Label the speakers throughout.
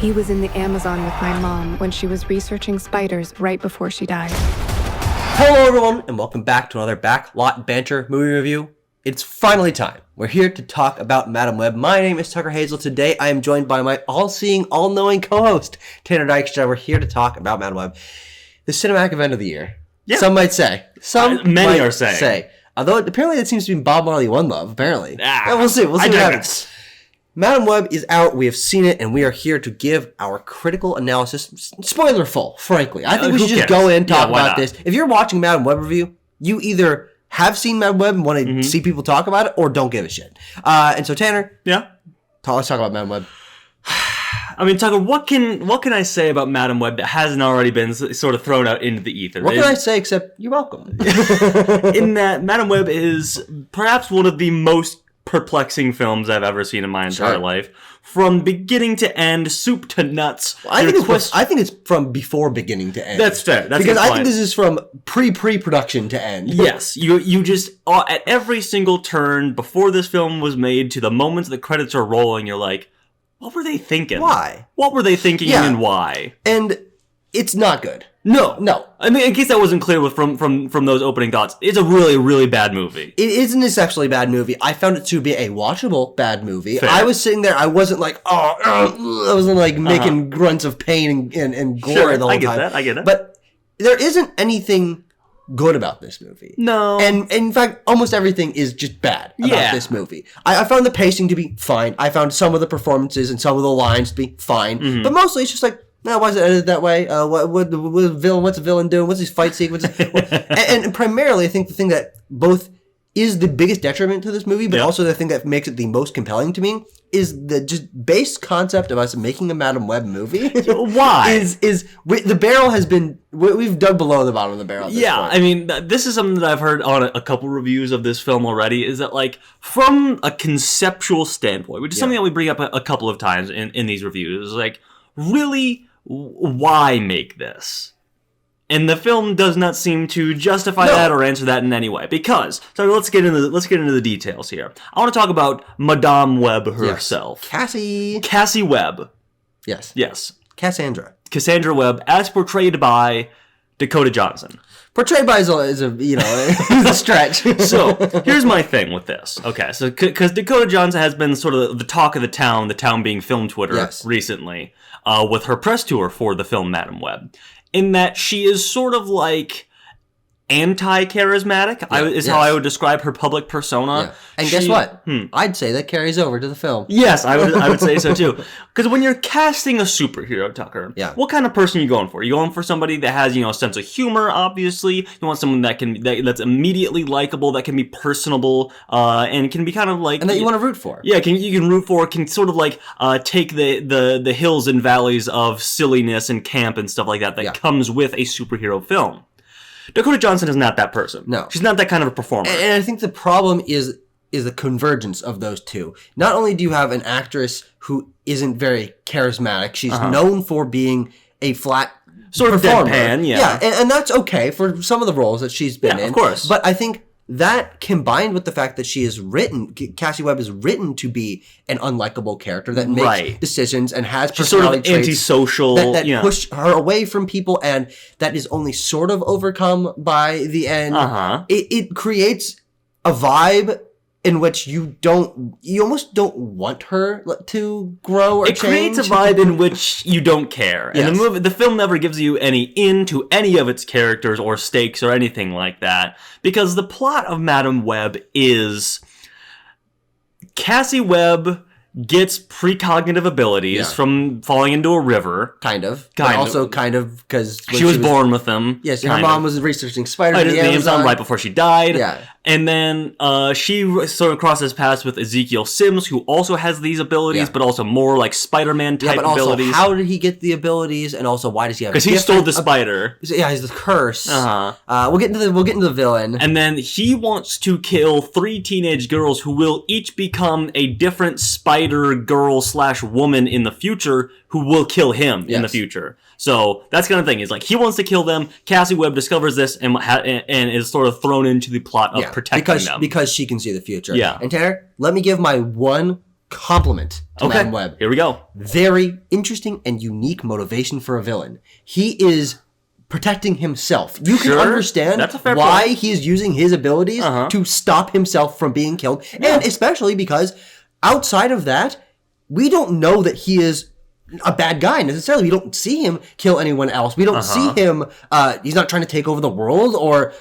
Speaker 1: He was in the Amazon with my mom when she was researching spiders right before she died.
Speaker 2: Hello everyone, and welcome back to another Backlot Banter movie review. It's finally time. We're here to talk about Madam Web. My name is Tucker Hazel. Today I am joined by my all-seeing, all-knowing co-host, Tanner Dykstra. We're here to talk about Madam Web, the cinematic event of the year. Yeah. Some might say.
Speaker 3: Many are saying.
Speaker 2: Although apparently it seems to be Bob Marley One Love, apparently.
Speaker 3: Yeah,
Speaker 2: we'll see. We'll see what happens. Madam Web is out. We have seen it, and we are here to give our critical analysis. Spoiler full, frankly. I think we should just go in, talk about this. If you're watching Madam Web review, you either have seen Madam Web and want to see people talk about it, or don't give a shit. And so, Tanner, let's talk about Madam Web.
Speaker 3: I mean, Tucker, what can I say about Madam Web that hasn't already been sort of thrown out into the ether?
Speaker 2: What can I say except you're welcome?
Speaker 3: In that, Madam Web is perhaps one of the most perplexing films I've ever seen in my entire life. From beginning to end, soup to nuts.
Speaker 2: Well, I think it's from before beginning to end.
Speaker 3: That's fair.
Speaker 2: Because I think this is from pre-production to end.
Speaker 3: Yes. You just, at every single turn, before this film was made, to the moments the credits are rolling, you're like, what were they thinking?
Speaker 2: Why?
Speaker 3: What were they thinking and why?
Speaker 2: And it's not good.
Speaker 3: No. I mean, in case that wasn't clear from those opening thoughts, it's a really, really bad movie.
Speaker 2: It isn't an exceptionally bad movie. I found it to be a watchable bad movie.
Speaker 3: Fair.
Speaker 2: I was sitting there, I wasn't like, I wasn't like making grunts of pain and gore the whole time.
Speaker 3: I get that.
Speaker 2: But there isn't anything good about this movie.
Speaker 3: No.
Speaker 2: And in fact, almost everything is just bad about this movie. I found the pacing to be fine. I found some of the performances and some of the lines to be fine. But mostly it's just like, no, why is it edited that way? What's the villain doing? What's his fight sequence? and primarily, I think the thing that both is the biggest detriment to this movie, but also the thing that makes it the most compelling to me, is the just base concept of us making a Madam Web movie.
Speaker 3: Why?
Speaker 2: The barrel has been... We've dug below the bottom of the barrel at this point.
Speaker 3: I mean, this is something that I've heard on a couple reviews of this film already, is that, like, from a conceptual standpoint, which is something that we bring up a couple of times in these reviews, is like, really... why make this? And the film does not seem to justify that or answer that in any way. Because, so let's get into the details here. I want to talk about Madame Web herself.
Speaker 2: Cassie
Speaker 3: Webb.
Speaker 2: Yes. Cassandra
Speaker 3: Webb, as portrayed by Dakota Johnson.
Speaker 2: Portrayed by is a stretch.
Speaker 3: So, here's my thing with this. Okay, so, because Dakota Johnson has been sort of the talk of the town being film Twitter recently, with her press tour for the film Madam Web, in that she is sort of like anti-charismatic, how I would describe her public persona.
Speaker 2: Yeah. And guess what? I'd say that carries over to the film.
Speaker 3: Yes, I would say so too. Because when you're casting a superhero, Tucker, what kind of person are you going for? Are you going for somebody that has, a sense of humor, obviously? You want someone that's immediately likable, that can be personable, and can be kind of like...
Speaker 2: And that you want to root for.
Speaker 3: Yeah, you can root for, can sort of like take the hills and valleys of silliness and camp and stuff like that comes with a superhero film. Dakota Johnson is not that person.
Speaker 2: No.
Speaker 3: She's not that kind of a performer.
Speaker 2: And I think the problem is the convergence of those two. Not only do you have an actress who isn't very charismatic, she's known for being a flat
Speaker 3: sort of
Speaker 2: performer.
Speaker 3: Deadpan,
Speaker 2: Yeah, and that's okay for some of the roles that she's been in.
Speaker 3: Of course.
Speaker 2: But I think that combined with the fact that Cassie Webb is written to be an unlikable character that makes decisions and has personality
Speaker 3: sort of antisocial,
Speaker 2: that push her away from people, and that is only sort of overcome by the end. It creates a vibe in which you almost don't want her to grow or change.
Speaker 3: It creates a vibe in which you don't care. And the film never gives you any into any of its characters or stakes or anything like that. Because the plot of Madam Web is Cassie Webb gets precognitive abilities from falling into a river.
Speaker 2: Kind of. But also kind of because...
Speaker 3: She was born with them.
Speaker 2: Yes, her mom was researching spiders in the Amazon
Speaker 3: right before she died.
Speaker 2: Yeah.
Speaker 3: And then she sort of crosses paths with Ezekiel Sims, who also has these abilities, but also more like Spider-Man type abilities.
Speaker 2: Also, how did he get the abilities, and also why does he have?
Speaker 3: Because he stole the spider.
Speaker 2: Yeah, he's the curse. We'll get into the villain.
Speaker 3: And then he wants to kill 3 teenage girls who will each become a different spider girl / woman in the future, who will kill him in the future. So that's kind of thing. Is like he wants to kill them. Cassie Webb discovers this and is sort of thrown into the plot of protecting them
Speaker 2: because she can see the future.
Speaker 3: Yeah.
Speaker 2: And Tanner, let me give my one compliment to Madam Web.
Speaker 3: Here we go.
Speaker 2: Very interesting and unique motivation for a villain. He is protecting himself. You can understand why he is using his abilities to stop himself from being killed. Yeah. And especially because outside of that, we don't know that he is a bad guy necessarily. We don't see him kill anyone else. We don't see him, he's not trying to take over the world or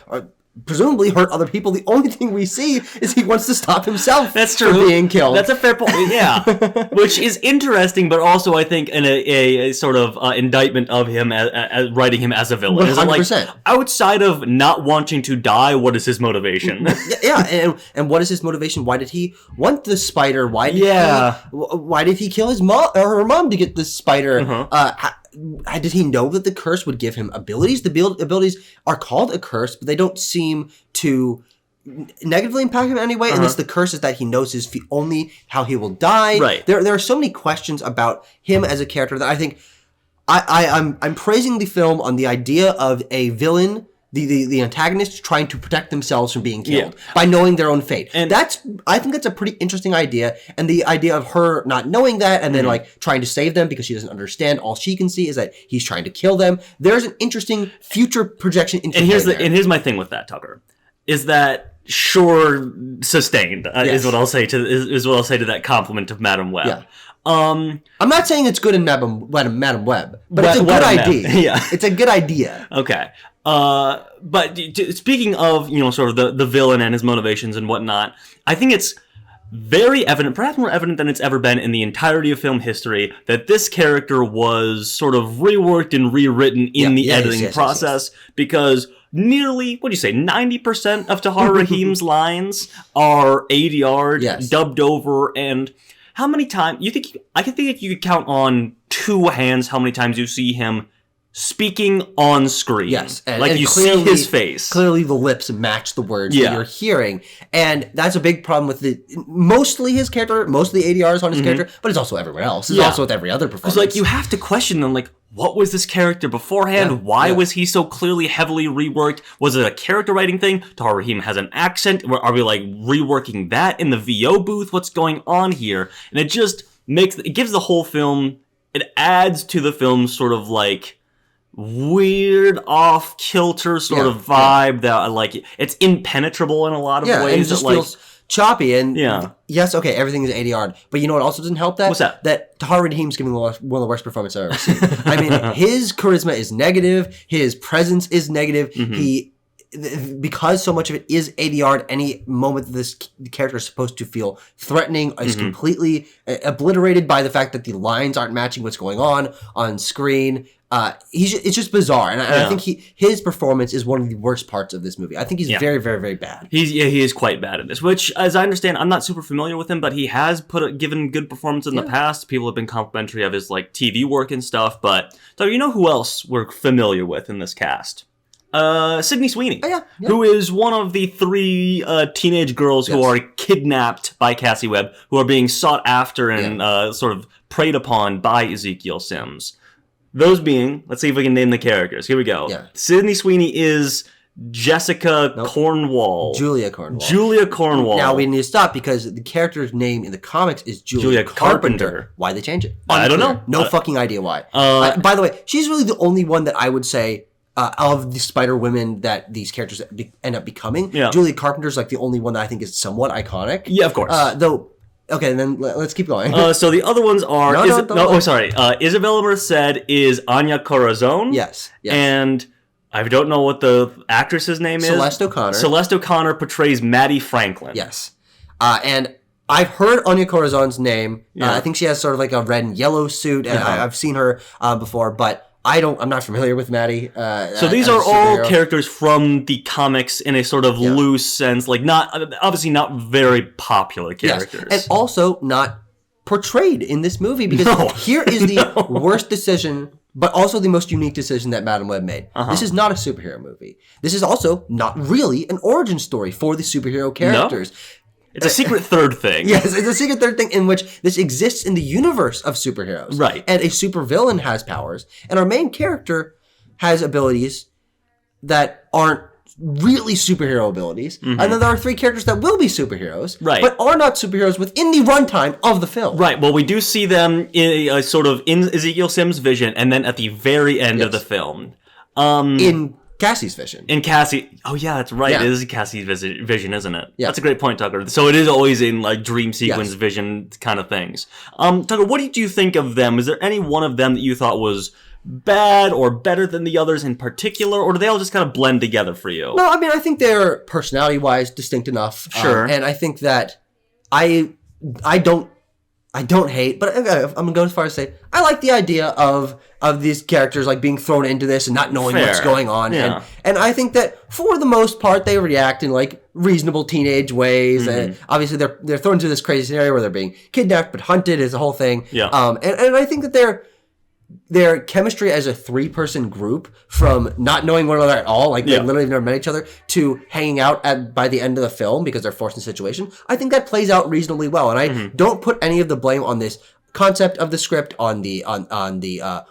Speaker 2: presumably hurt other people. The only thing we see is he wants to stop himself from being killed.
Speaker 3: That's a fair point. Yeah. Which is interesting, but also I think a sort of indictment of him as writing him as a villain.
Speaker 2: 100%.
Speaker 3: Like, outside of not wanting to die, what is his motivation?
Speaker 2: Yeah, and what is his motivation? Why did he want the spider? Why did he kill his mom or her mom to get the spider? Did he know that the curse would give him abilities? The abilities are called a curse, but they don't seem to negatively impact him in any way. Unless the curse is that he knows his only how he will die.
Speaker 3: Right.
Speaker 2: There are so many questions about him as a character that I think I'm praising the film on the idea of a villain. The antagonist trying to protect themselves from being killed by knowing their own fate. And I think that's a pretty interesting idea. And the idea of her not knowing that and then like trying to save them because she doesn't understand. All she can see is that he's trying to kill them. There's an interesting future projection into
Speaker 3: here's my thing with that, Tucker, is that sustained is what I'll say to that compliment of Madam Web. Yeah.
Speaker 2: I'm not saying it's good in Madam Web, but it's a good idea.
Speaker 3: Yeah.
Speaker 2: It's a good idea.
Speaker 3: Okay. But speaking of, sort of the villain and his motivations and whatnot, I think it's very evident, perhaps more evident than it's ever been in the entirety of film history, that this character was sort of reworked and rewritten in the editing process because nearly, 90% of Tahar Rahim's lines are ADR'd, dubbed over, and how many times, I can think you could count on two hands how many times you see him speaking on screen.
Speaker 2: Yes.
Speaker 3: And you see his face.
Speaker 2: Clearly the lips match the words that you're hearing. And that's a big problem with mostly his character, most of the ADRs on his character, but it's also everywhere else. It's also with every other performance.
Speaker 3: Because you have to question them, what was this character beforehand? Why was he so clearly heavily reworked? Was it a character writing thing? Tahar Rahim has an accent. Are we reworking that in the VO booth? What's going on here? And it just gives the whole film, it adds to the film's sort of weird off-kilter sort of vibe that it's impenetrable in a lot of ways.
Speaker 2: And it just feels choppy. And yes, okay, everything is ADR'd, but you know what also doesn't help that?
Speaker 3: What's that?
Speaker 2: That Tahar Rahim's giving one of the worst performances I've ever seen. I mean, his charisma is negative, his presence is negative, because so much of it is ADR'd, any moment that this character is supposed to feel threatening is completely obliterated by the fact that the lines aren't matching what's going on screen. It's just bizarre, and I think his performance is one of the worst parts of this movie. I think he's very, very, very bad.
Speaker 3: He is quite bad at this. Which, as I understand, I'm not super familiar with him, but he has given good performance in the past. People have been complimentary of his TV work and stuff. But so you know who else we're familiar with in this cast? Sydney Sweeney, who is one of the three teenage girls who are kidnapped by Cassie Webb, who are being sought after and sort of preyed upon by Ezekiel Sims. Those being, let's see if we can name the characters. Here we go. Yeah. Sydney Sweeney is Jessica Cornwall.
Speaker 2: Julia Cornwall. Now we need to stop because the character's name in the comics is Julia Carpenter. Why they change it?
Speaker 3: I don't know.
Speaker 2: No fucking idea why. By the way, she's really the only one that I would say of the Spider Women that these characters end up becoming. Yeah. Julia Carpenter's the only one that I think is somewhat iconic.
Speaker 3: Yeah, of course.
Speaker 2: Though. Okay, then let's keep going.
Speaker 3: So the other ones are... Isabella Merced is Anya Corazon.
Speaker 2: Yes.
Speaker 3: And I don't know what the actress's name is.
Speaker 2: Celeste O'Connor.
Speaker 3: Celeste O'Connor portrays Maddie Franklin.
Speaker 2: Yes. And I've heard Anya Corazon's name. I think she has sort of a red and yellow suit, and I've seen her before, but I'm not familiar with Maddie.
Speaker 3: So these are all characters from the comics in a sort of loose sense, obviously not very popular characters.
Speaker 2: Yes. And also not portrayed in this movie because here is the worst decision, but also the most unique decision that Madam Web made. This is not a superhero movie. This is also not really an origin story for the superhero characters.
Speaker 3: No. It's a secret third thing.
Speaker 2: Yes, it's a secret third thing in which this exists in the universe of superheroes.
Speaker 3: Right.
Speaker 2: And a supervillain has powers, and our main character has abilities that aren't really superhero abilities, and then there are 3 characters that will be superheroes,
Speaker 3: right,
Speaker 2: but are not superheroes within the runtime of the film.
Speaker 3: Right. Well, we do see them in sort of in Ezekiel Sims' vision, and then at the very end of the film,
Speaker 2: in Cassie's vision.
Speaker 3: In Cassie, oh yeah, that's right.
Speaker 2: Yeah.
Speaker 3: It is Cassie's vision, isn't it?
Speaker 2: Yeah.
Speaker 3: That's a great point, Tucker. So it is always in like dream sequence vision kind of things. Tucker, what did you think of them? Is there any one of them that you thought was bad or better than the others in particular, or do they all just kind of blend together for you?
Speaker 2: No, I mean, I think they're personality-wise distinct enough.
Speaker 3: Sure.
Speaker 2: And I think that I don't hate, but I'm gonna go as far as to say I like the idea of these characters like being thrown into this and not knowing what's going on.
Speaker 3: Yeah.
Speaker 2: And I think that for the most part they react in like reasonable teenage ways. And obviously they're thrown into this crazy scenario where they're being kidnapped but hunted is the whole thing.
Speaker 3: Yeah.
Speaker 2: And I think that their chemistry as a 3-person group, from not knowing one another at all, like they literally never met each other, to hanging out by the end of the film because they're forced in a situation, I think that plays out reasonably well. And I don't put any of the blame on this concept of the script, on the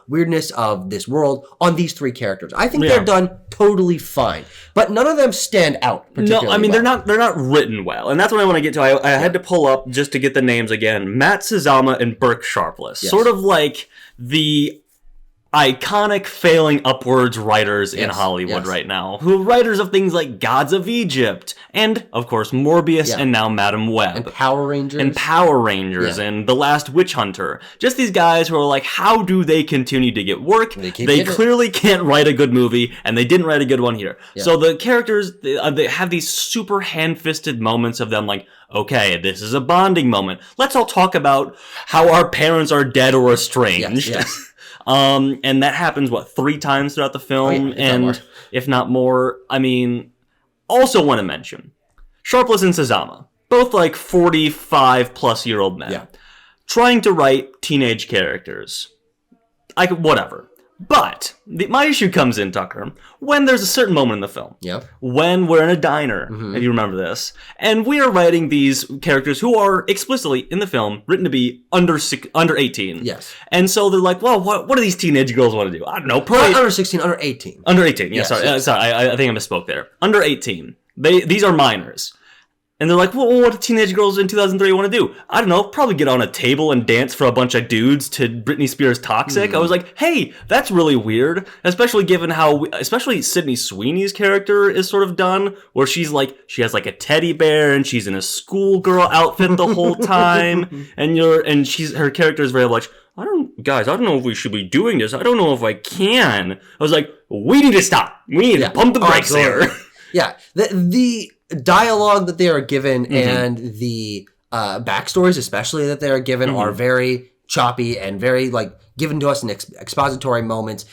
Speaker 2: weirdness of this world, on these 3 characters. I think they're done totally fine, but none of them stand out particularly.
Speaker 3: No, I mean they're not written well, and that's what I want to get to. I had to pull up just to get the names again. Matt Sazama and Burke Sharpless, sort of like the iconic failing upwards writers in Hollywood right now, who are writers of things like Gods of Egypt and, of course, Morbius and now Madam Web.
Speaker 2: And Power Rangers.
Speaker 3: And The Last Witch Hunter. Just these guys who are like, how do they continue to get work? They clearly can't write a good movie, and they didn't write a good one here. Yeah. So the characters, they have these super hand-fisted moments of them like, okay, this is a bonding moment. Let's all talk about how our parents are dead or estranged.
Speaker 2: Yes.
Speaker 3: And that happens, 3 times throughout the film, and if not more. I mean, also want to mention, Sharpless and Sazama, both like 45-plus-year-old men, trying to write teenage characters. Whatever. But my issue comes in, Tucker, when there's a certain moment in the film.
Speaker 2: Yeah.
Speaker 3: When we're in a diner, if you remember this, and we are writing these characters who are explicitly in the film written to be under 18.
Speaker 2: Yes.
Speaker 3: And so they're like, well, what do these teenage girls want to do? I don't know. Probably
Speaker 2: Not under 16, under 18.
Speaker 3: Under 18. Yeah, sorry. I think I misspoke there. Under 18. These are minors. And they're like, well, what do teenage girls in 2003 want to do? I don't know, probably get on a table and dance for a bunch of dudes to Britney Spears' Toxic. I was like, hey, that's really weird, especially given how, especially Sydney Sweeney's character is sort of done, where she's like, she has like a teddy bear and she's in a schoolgirl outfit the whole time, and her character is very much, I don't know if we should be doing this. I don't know if I can. I was like, we need to stop. We need to pump the brakes here.
Speaker 2: Yeah, the dialogue that they are given and the backstories, especially that they are given, are very choppy and very like given to us in expository moments.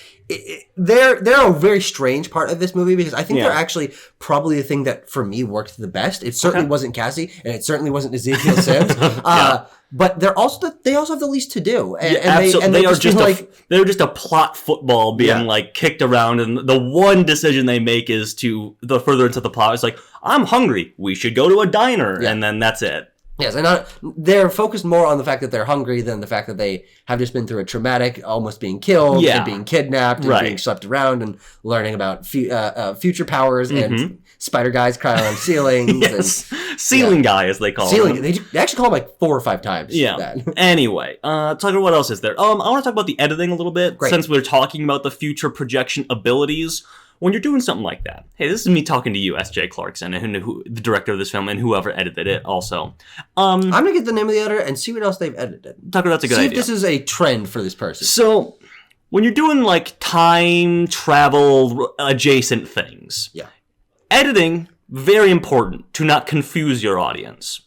Speaker 2: They're a very strange part of this movie because I think they're actually probably the thing that for me worked the best. It certainly wasn't Cassie, and it certainly wasn't Ezekiel Sims. But they also have the least to do, and they're just a plot football being like kicked around, and the one decision they make is to the further into the plot. It's like, I'm hungry, we should go to a diner, and then that's it. Yes, and they're focused more on the fact that they're hungry than the fact that they have just been through a traumatic, almost being killed, and being kidnapped, and being swept around, and learning about future powers, and spider guys crying on ceilings. Ceiling guy, as they call him. They actually call him like 4 or 5 times. Yeah. Anyway, Tucker, what else is there? I want to talk about the editing a little bit, since we're talking about the future projection abilities. When you're doing something like that, hey, this is me talking to you, SJ Clarkson, and the director of this film, and whoever edited it also. I'm going to get the name of the editor and see what else they've edited. Tucker, that's a good idea. See if this is a trend for this person. So, when you're doing, like, time travel adjacent things, editing, very important to not confuse your audience.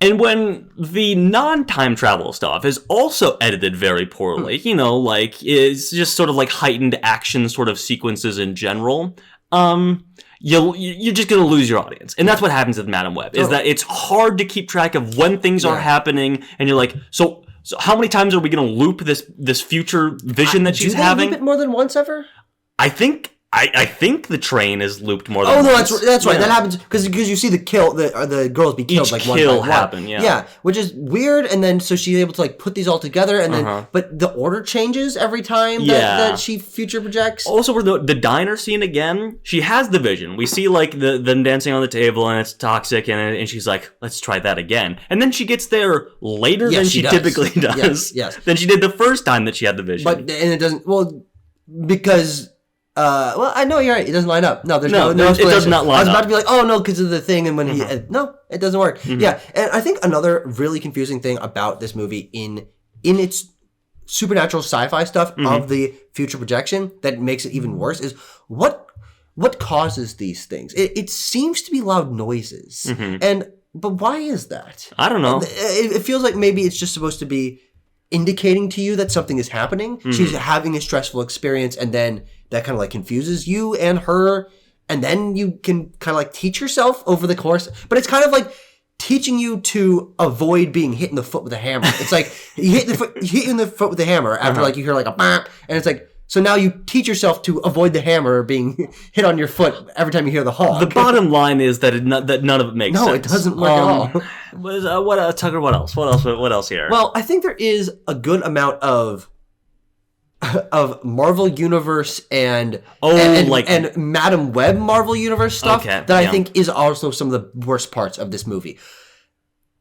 Speaker 2: And when the non-time travel stuff is also edited very poorly, like, it's just sort of like heightened action sort of sequences in general, you're just going to lose your audience. And that's what happens with Madam Web, is that it's hard to keep track of when things are happening, and you're like, so how many times are we going to loop this future vision that she's having? Do they loop it more than once ever? I think
Speaker 3: I think the train is looped more than
Speaker 2: once. That's right.
Speaker 3: Yeah.
Speaker 2: That happens because you see the girls be killed
Speaker 3: Each
Speaker 2: like
Speaker 3: kill
Speaker 2: one by
Speaker 3: happen,
Speaker 2: one.
Speaker 3: yeah.
Speaker 2: Yeah, which is weird. And then so she's able to like put these all together, and then but the order changes every time that she future projects.
Speaker 3: Also, for the diner scene again, she has the vision. We see like them dancing on the table, and it's toxic, and she's like, "Let's try that again." And then she gets there later than she typically does.
Speaker 2: Yes.
Speaker 3: Than she did the first time that she had the vision.
Speaker 2: But it doesn't because. I know you're right. It doesn't line up. No, there's no
Speaker 3: it does not line up.
Speaker 2: I was about to be like, oh no, because of the thing, and when no, it doesn't work. Yeah, and I think another really confusing thing about this movie in its supernatural sci-fi stuff of the future projection that makes it even worse is what causes these things. It seems to be loud noises, but why is that?
Speaker 3: I don't know.
Speaker 2: It feels like maybe it's just supposed to be indicating to you that something is happening. She's having a stressful experience, and then that kind of like confuses you and her, and then you can kind of like teach yourself over the course. But it's kind of like teaching you to avoid being hit in the foot with a hammer. It's like you hit you in the foot with a hammer after like you hear like a bam, and it's like so now you teach yourself to avoid the hammer being hit on your foot every time you hear the honk.
Speaker 3: The bottom line is that that none of it makes sense.
Speaker 2: No, it doesn't work at all.
Speaker 3: Tucker, what else? What else here?
Speaker 2: Well, I think there is a good amount of Marvel Universe and Madam Web Marvel Universe stuff that I think is also some of the worst parts of this movie.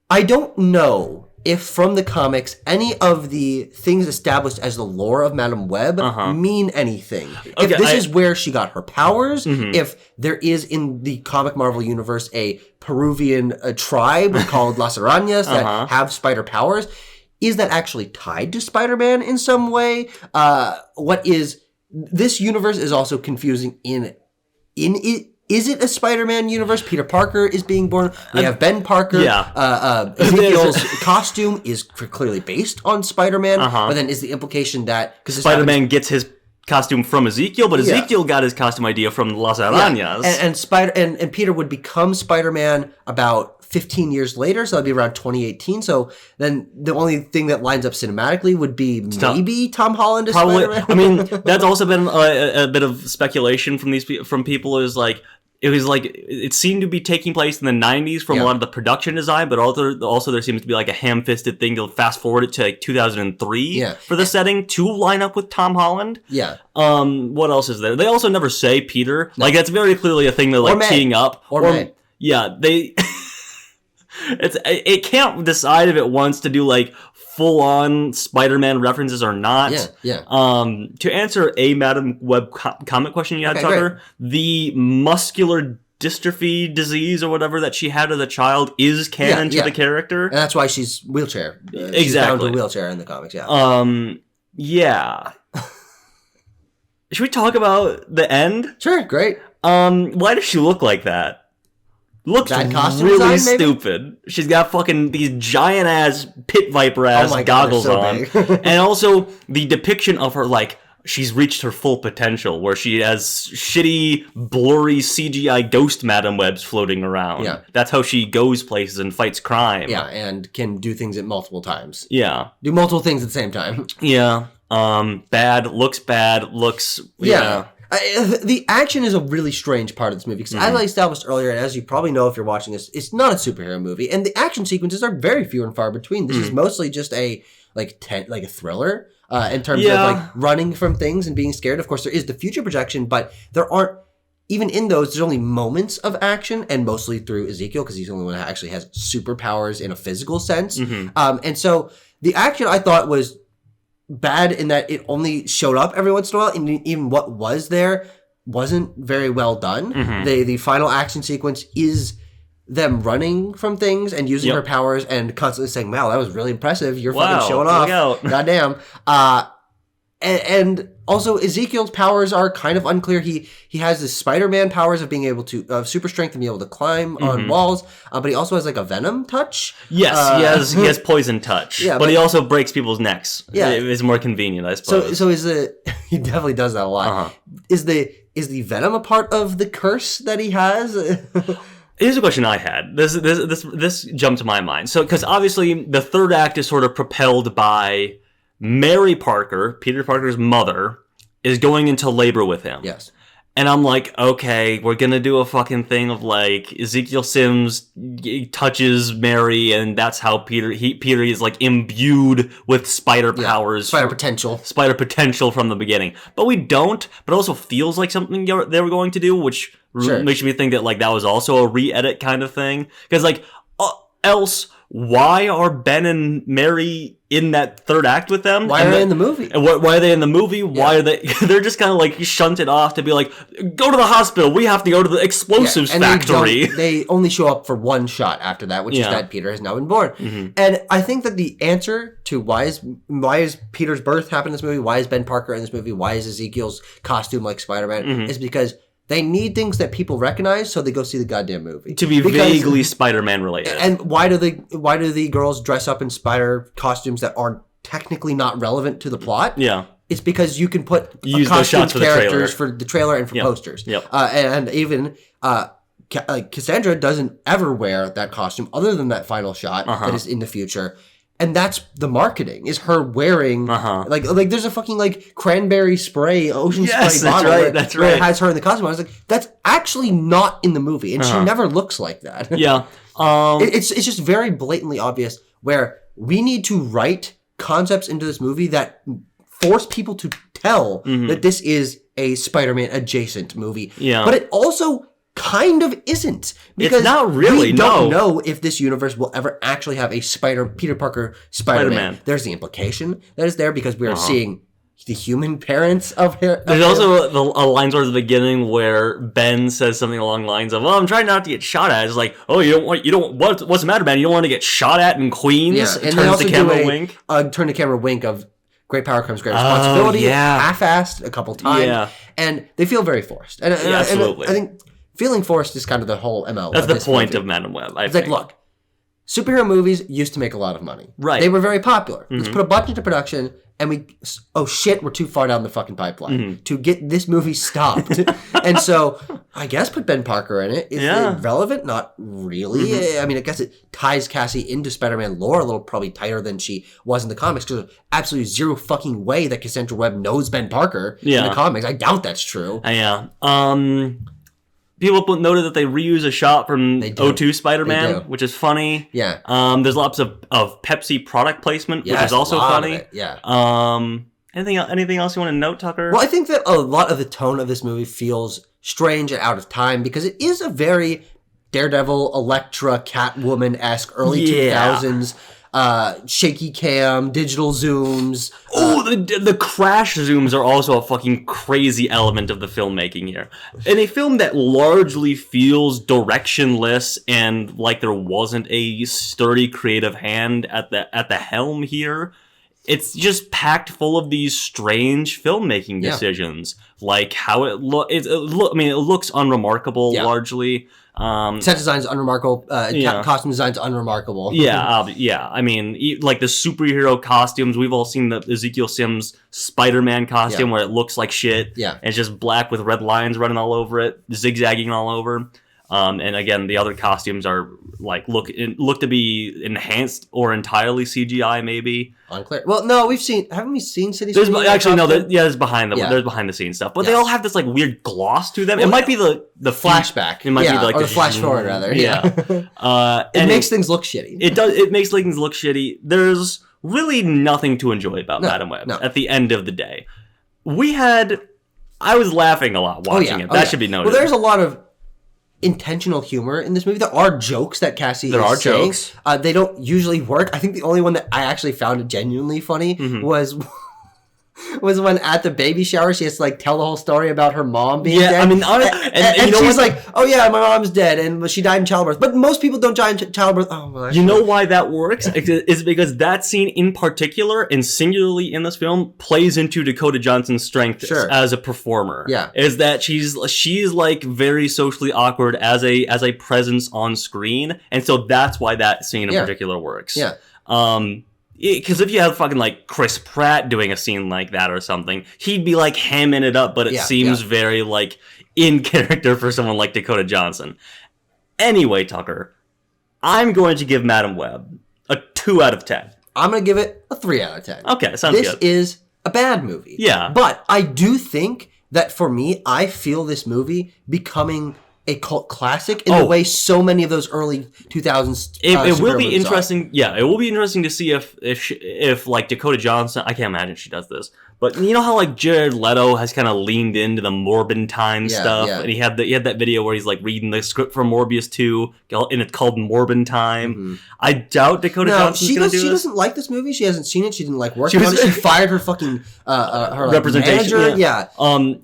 Speaker 2: I don't know if from the comics any of the things established as the lore of Madam Web mean anything. If this is where she got her powers, if there is in the comic Marvel Universe a Peruvian tribe called Las Arañas that have spider powers, is that actually tied to Spider-Man in some way? This universe is also confusing in it. Is it a Spider-Man universe? Peter Parker is being born. We have Ben Parker. Yeah. Ezekiel's costume is clearly based on Spider-Man. But then is the implication that because
Speaker 3: Spider-Man gets his costume from Ezekiel, but Ezekiel got his costume idea from Las Arañas.
Speaker 2: And Peter would become Spider-Man about 15 years later, so that'd be around 2018. So then the only thing that lines up cinematically would be maybe Tom Holland as Spider-Man.
Speaker 3: I mean, that's also been a bit of speculation from people. Is like it seemed to be taking place in the 90s from a lot of the production design, but also there seems to be like a ham-fisted thing to fast forward it to like 2003 for the setting to line up with Tom Holland. Yeah. What else is there? They also never say Peter. No. Like that's very clearly a thing they're like teeing up.
Speaker 2: Or May.
Speaker 3: Yeah, they. It can't decide if it wants to do like full-on Spider-Man references or not. Yeah. To answer a Madam Web comment question you had, Tucker, great. The muscular dystrophy disease or whatever that she had as a child is canon to the character,
Speaker 2: and that's why she's wheelchair.
Speaker 3: Exactly,
Speaker 2: she's bound to a wheelchair in the comics.
Speaker 3: Yeah. Should we talk about the end?
Speaker 2: Sure, great.
Speaker 3: Why does she look like that? Looks really stupid. She's got fucking these giant ass pit viper ass goggles on. And also the depiction of her like she's reached her full potential where she has shitty, blurry CGI ghost Madam Webs floating around. Yeah. That's how she goes places and fights crime.
Speaker 2: Yeah, and can do things at multiple times.
Speaker 3: Yeah.
Speaker 2: Do multiple things at the same time.
Speaker 3: Yeah. Bad, looks... Yeah.
Speaker 2: The action is a really strange part of this movie because as I established earlier, and as you probably know if you're watching this, it's not a superhero movie, and the action sequences are very few and far between. This is mostly just a thriller in terms of like running from things and being scared. Of course, there is the future projection, but there aren't even in those. There's only moments of action, and mostly through Ezekiel because he's the only one that actually has superpowers in a physical sense. And so the action I thought was bad in that it only showed up every once in a while, and even what was there wasn't very well done. The final action sequence is them running from things and using her powers and constantly saying, wow, that was really impressive. You're fucking showing off. Goddamn. And also Ezekiel's powers are kind of unclear. He has the Spider-Man powers of being able to super strength and be able to climb on walls, but he also has like a venom touch.
Speaker 3: Yes, he has poison touch. Yeah, but he also breaks people's necks. Yeah, it's more convenient, I suppose.
Speaker 2: So he definitely does that a lot. Is the venom a part of the curse that he has?
Speaker 3: Here's a question I had. This jumped to my mind. So because obviously the third act is sort of propelled by Mary Parker, Peter Parker's mother, is going into labor with him.
Speaker 2: Yes.
Speaker 3: And I'm like, okay, we're gonna do a fucking thing of like Ezekiel Sims touches Mary, and that's how Peter is like imbued with spider powers,
Speaker 2: spider potential
Speaker 3: from the beginning. But we don't. But it also feels like something they were going to do, which makes me think that like that was also a re-edit kind of thing. Because like else, why are Ben and Mary in that third act with them?
Speaker 2: Why are they in the movie?
Speaker 3: And why are they in the movie? Why are they? They're just kind of like shunted off to be like, go to the hospital. We have to go to the explosives factory.
Speaker 2: They only show up for one shot after that, which is that Peter has now been born. And I think that the answer to why is Peter's birth happen in this movie? Why is Ben Parker in this movie? Why is Ezekiel's costume like Spider-Man? Is because they need things that people recognize, so they go see the goddamn movie.
Speaker 3: To be vaguely Spider-Man related.
Speaker 2: And why do the girls dress up in spider costumes that are technically not relevant to the plot?
Speaker 3: Yeah.
Speaker 2: It's because you can put
Speaker 3: use those shots
Speaker 2: characters for the trailer and for posters.
Speaker 3: Yep.
Speaker 2: And even Cassandra doesn't ever wear that costume other than that final shot that is in the future. And that's the marketing, is her wearing, like there's a fucking, like, cranberry spray, ocean spray bottle where it has her in the costume. I was like, that's actually not in the movie, and she never looks like that.
Speaker 3: Yeah.
Speaker 2: It's just very blatantly obvious where we need to write concepts into this movie that force people to tell that this is a Spider-Man adjacent movie.
Speaker 3: Yeah.
Speaker 2: But it also kind of isn't, because
Speaker 3: it's not really.
Speaker 2: We don't know if this universe will ever actually have a Peter Parker Spider-Man. There's the implication that is there because we are seeing the human parents of him.
Speaker 3: There's also a line towards the beginning where Ben says something along the lines of, "Well, I'm trying not to get shot at." It's like, "Oh, what's the matter, man? You don't want to get shot at in Queens?"
Speaker 2: Yeah, and they also do a turn the camera wink of great power comes great responsibility. Half-assed a couple times, and they feel very forced. And
Speaker 3: absolutely,
Speaker 2: I think feeling forced is kind of the whole MO.
Speaker 3: That's the point of Madam Web.
Speaker 2: It's like, look, superhero movies used to make a lot of money.
Speaker 3: Right.
Speaker 2: They were very popular. Let's put a bunch into production, and we're too far down the fucking pipeline to get this movie stopped. And so, I guess put Ben Parker in it. Is it relevant? Not really. I mean, I guess it ties Cassie into Spider-Man lore a little probably tighter than she was in the comics, because there's absolutely zero fucking way that Cassandra Webb knows Ben Parker in the comics. I doubt that's true.
Speaker 3: Yeah. People noted that they reuse a shot from O2 Spider-Man, which is funny.
Speaker 2: Yeah.
Speaker 3: There's lots of Pepsi product placement, which is also funny.
Speaker 2: Yeah.
Speaker 3: Anything else you want to note, Tucker?
Speaker 2: Well, I think that a lot of the tone of this movie feels strange and out of time, because it is a very Daredevil, Elektra, Catwoman-esque early 2000s shaky cam, digital zooms.
Speaker 3: The crash zooms are also a fucking crazy element of the filmmaking here. In a film that largely feels directionless and like there wasn't a sturdy creative hand at the helm here, it's just packed full of these strange filmmaking decisions. Like how it looks unremarkable largely.
Speaker 2: Set design's unremarkable. Costume design's unremarkable.
Speaker 3: I mean, like the superhero costumes, we've all seen the Ezekiel Sims Spider-Man costume where it looks like shit.
Speaker 2: Yeah.
Speaker 3: And it's just black with red lines running all over it, zigzagging all over. And again, the other costumes are like look to be enhanced or entirely CGI, maybe.
Speaker 2: Unclear. Well, no, haven't we seen City?
Speaker 3: There's behind the scenes stuff, but they all have this like weird gloss to them. It might be the
Speaker 2: flashback.
Speaker 3: It might be like
Speaker 2: or the flash forward rather.
Speaker 3: Yeah.
Speaker 2: It makes things look shitty.
Speaker 3: It does. It makes things look shitty. There's really nothing to enjoy about Madam Web at the end of the day. I was laughing a lot watching it. That should be noted.
Speaker 2: Well, there's a lot of intentional humor in this movie. There are jokes that Cassie is saying. They don't usually work. I think the only one that I actually found genuinely funny was when at the baby shower she has to like tell the whole story about her mom being dead.
Speaker 3: I mean,
Speaker 2: and she's like, "Oh yeah, my mom's dead, and she died in childbirth." But most people don't die in childbirth. Oh, well,
Speaker 3: you know why that works? Is because that scene in particular and singularly in this film plays into Dakota Johnson's strength as a performer.
Speaker 2: Yeah,
Speaker 3: is that she's like very socially awkward as a presence on screen, and so that's why that scene in particular works.
Speaker 2: Yeah.
Speaker 3: Because if you have fucking like Chris Pratt doing a scene like that or something, he'd be like hamming it up, but it seems very like in character for someone like Dakota Johnson. Anyway, Tucker, I'm going to give Madam Web a 2 out of 10.
Speaker 2: I'm going to give it a 3 out of 10.
Speaker 3: Okay, sounds good.
Speaker 2: This is a bad movie.
Speaker 3: Yeah.
Speaker 2: But I do think that for me, I feel this movie becoming a cult classic in the way so many of those early 2000s.
Speaker 3: It will be interesting. Yeah, it will be interesting to see if like Dakota Johnson. I can't imagine she does this, but you know how like Jared Leto has kind of leaned into the Morbid Time stuff, and he had that video where he's like reading the script for Morbius 2, and it's called Morbid Time. Mm-hmm. I doubt Dakota Johnson's going to do this.
Speaker 2: She doesn't like this movie. She hasn't seen it. She didn't like working on it. She fired her fucking her
Speaker 3: representation.
Speaker 2: Manager. Yeah.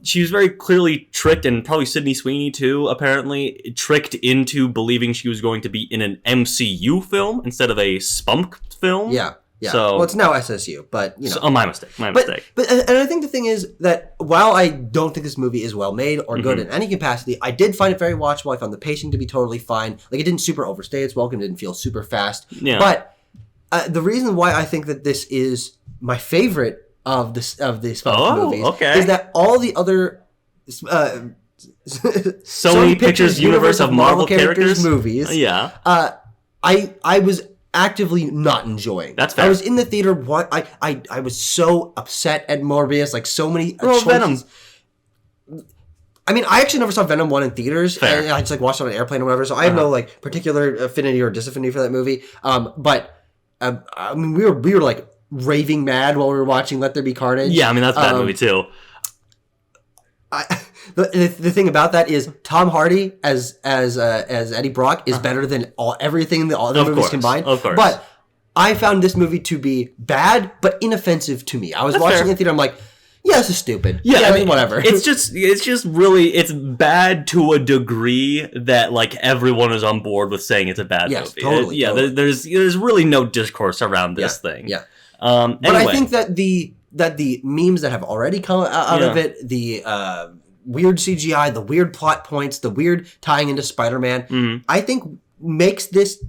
Speaker 3: She was very clearly tricked, and probably Sydney Sweeney too. Apparently, tricked into believing she was going to be in an MCU film instead of a Spunk film.
Speaker 2: Yeah. Yeah.
Speaker 3: So,
Speaker 2: well, it's now SSU, but you know.
Speaker 3: So, my mistake.
Speaker 2: But and I think the thing is that while I don't think this movie is well made or good in any capacity, I did find it very watchable. I found the pacing to be totally fine. Like, it didn't super overstay its welcome. It didn't feel super fast. Yeah. But the reason why I think that this is my favorite of this movies is that all the other
Speaker 3: Sony Pictures universe of Marvel characters
Speaker 2: movies.
Speaker 3: Yeah.
Speaker 2: I was actively not enjoying.
Speaker 3: That's fair.
Speaker 2: I was in the theater. I was so upset at Morbius. Like, so many choices.
Speaker 3: Venom.
Speaker 2: I mean, I actually never saw Venom 1 in theaters.
Speaker 3: Fair.
Speaker 2: And I just like watched it on an airplane or whatever. So I have no like particular affinity or disaffinity for that movie. But I mean, we were like raving mad while we were watching Let There Be Carnage.
Speaker 3: Yeah, I mean that's a bad movie too.
Speaker 2: The thing about that is Tom Hardy as Eddie Brock is better than everything all the movies combined.
Speaker 3: Of course.
Speaker 2: But I found this movie to be bad but inoffensive to me. I was watching it in the theater. I'm like, yeah, this is stupid. Yeah, I mean, whatever.
Speaker 3: It's just really it's bad to a degree that like everyone is on board with saying it's a bad movie.
Speaker 2: Totally.
Speaker 3: Totally. There's really no discourse around this thing.
Speaker 2: Yeah.
Speaker 3: Anyway.
Speaker 2: But I think that the memes that have already come out of it, the weird CGI, the weird plot points, the weird tying into Spider-Man, I think makes this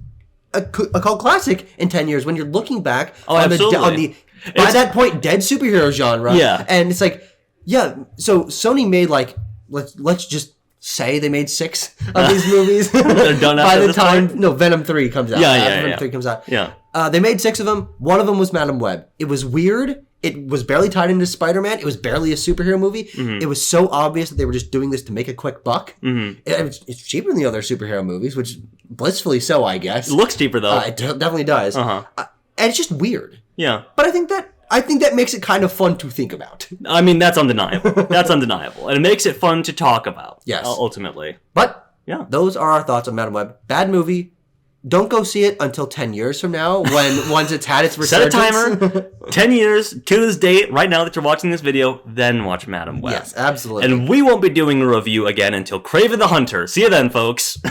Speaker 2: a cult classic in 10 years when you're looking back on the by that point dead superhero genre.
Speaker 3: Yeah.
Speaker 2: And it's like, so Sony made like, let's just say they made 6 of these movies.
Speaker 3: They're done
Speaker 2: by
Speaker 3: after
Speaker 2: the time Venom 3 comes out.
Speaker 3: Venom
Speaker 2: 3 comes out.
Speaker 3: Yeah.
Speaker 2: They made 6 of them. One of them was Madam Web. It was weird. It was barely tied into Spider-Man. It was barely a superhero movie. Mm-hmm. It was so obvious that they were just doing this to make a quick buck. Mm-hmm. It's cheaper than the other superhero movies, which blissfully so, I guess.
Speaker 3: It looks cheaper though.
Speaker 2: It definitely does. And it's just weird.
Speaker 3: Yeah.
Speaker 2: But I think that makes it kind of fun to think about.
Speaker 3: I mean, that's undeniable. And it makes it fun to talk about.
Speaker 2: Yes.
Speaker 3: Ultimately.
Speaker 2: But those are our thoughts on Madam Web. Bad movie. Don't go see it until 10 years from now once it's had its resurgence.
Speaker 3: Set a timer. 10 years to this date, right now that you're watching this video, then watch Madam Web.
Speaker 2: Yes, absolutely.
Speaker 3: And we won't be doing a review again until Kraven the Hunter. See you then, folks.